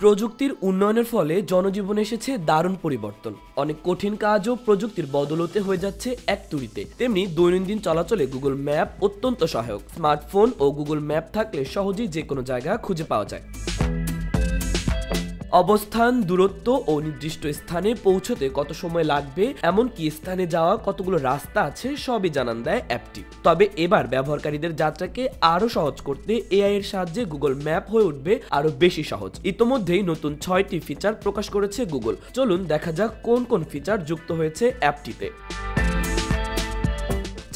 প্রযুক্তির উন্নয়নের ফলে জনজীবনে এসেছে দারুণ পরিবর্তন। অনেক কঠিন কাজও প্রযুক্তির বদৌলতে হয়ে যাচ্ছে এক তুড়িতে। তেমনি দৈনন্দিন চলাচলে গুগল ম্যাপ অত্যন্ত সহায়ক। স্মার্টফোন ও গুগল ম্যাপ থাকলে সহজেই যে কোনো জায়গা খুঁজে পাওয়া যায়। অবস্থান, দূরত্ব ও নির্দিষ্ট স্থানে পৌঁছতে কত সময় লাগবে, এমনকি স্থানে যাওয়া কতগুলো রাস্তা আছে সবই জানান দেয় অ্যাপটি। তবে এবার ব্যবহারকারীদের যাত্রাকে আরো সহজ করতে এআই এর সাহায্যে গুগল ম্যাপ হয়ে উঠবে আরো বেশি সহজ। ইতোমধ্যেই নতুন 6টি ফিচার প্রকাশ করেছে গুগল। চলুন দেখা যাক কোন কোন ফিচার যুক্ত হয়েছে অ্যাপটিতে।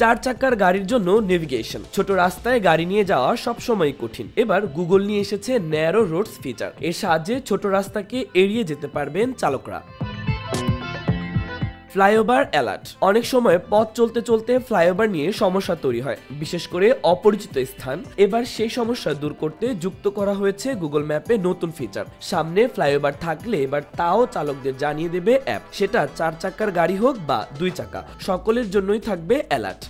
4 চাকার গাড়ির জন্য নেভিগেশন। ছোট রাস্তায় গাড়ি নিয়ে যাওয়া সবসময় কঠিন। এবার গুগল নিয়ে এসেছে ন্যারো রোডস ফিচার। এর সাহায্যে ছোট রাস্তাকে এড়িয়ে যেতে পারবেন চালকরা। Flyover alert. অনেক সময় পথ চলতে চলতে ফ্লাইওভার নিয়ে সমস্যা তৈরি হয়, বিশেষ করে অপরিচিত স্থান। এবার সেই সমস্যা দূর করতে যুক্ত করা হয়েছে গুগল ম্যাপে নতুন ফিচার। সামনে ফ্লাইওভার থাকলে এবার তাও চালকদের জানিয়ে দেবে অ্যাপ। সেটা 4 চাকার গাড়ি হোক বা 2 চাকা, সকলের জন্যই থাকবে অ্যালার্ট।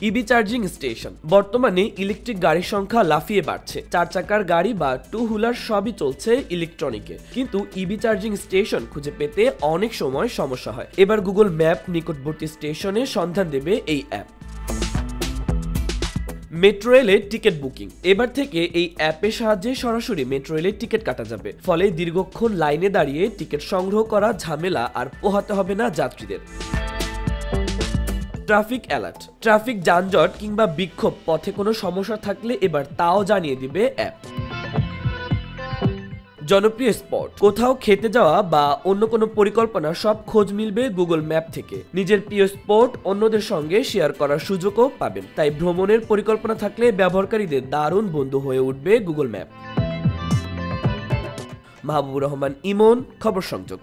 EV charging station. বর্তমানে ইলেকট্রিক গাড়ির সংখ্যা লাফিয়ে বাড়ছে। 4 চাকার গাড়ি বা টু হুইলার সবই চলছে ইলেকট্রনিকে, কিন্তু ইভি চার্জিং স্টেশন খুঁজে পেতে অনেক সময় সমস্যা হয়। এবার গুগল ম্যাপ নিকটবর্তী স্টেশনে সন্ধান দেবে এই অ্যাপ। মেট্রো রেলের টিকিট বুকিং। এবার থেকে এই অ্যাপের সাহায্যে সরাসরি মেট্রো রেলের টিকিট কাটা যাবে। ফলে দীর্ঘক্ষণ লাইনে দাঁড়িয়ে টিকিট সংগ্রহ করা ঝামেলা আর পোহাতে হবে না যাত্রীদের। Traffic alert. ট্রাফিক যানজট কিংবা বিক্ষোভ, পথে কোনো সমস্যা থাকলে এবার তাও জানিয়ে দিবে অ্যাপ। জনপ্রিয় স্পট। কোথাও খেতে যাওয়া বা অন্য কোনো পরিকল্পনা, সব খোঁজ মিলবে গুগল ম্যাপ থেকে। নিজের প্রিয় স্পট অন্যদের সঙ্গে শেয়ার করার সুযোগও পাবেন। তাই ভ্রমণের পরিকল্পনা থাকলে ব্যবহারকারীদের দারুণ বন্ধু হয়ে উঠবে গুগল ম্যাপ। মাহবুবুর রহমান ইমন, খবর সংযোগ।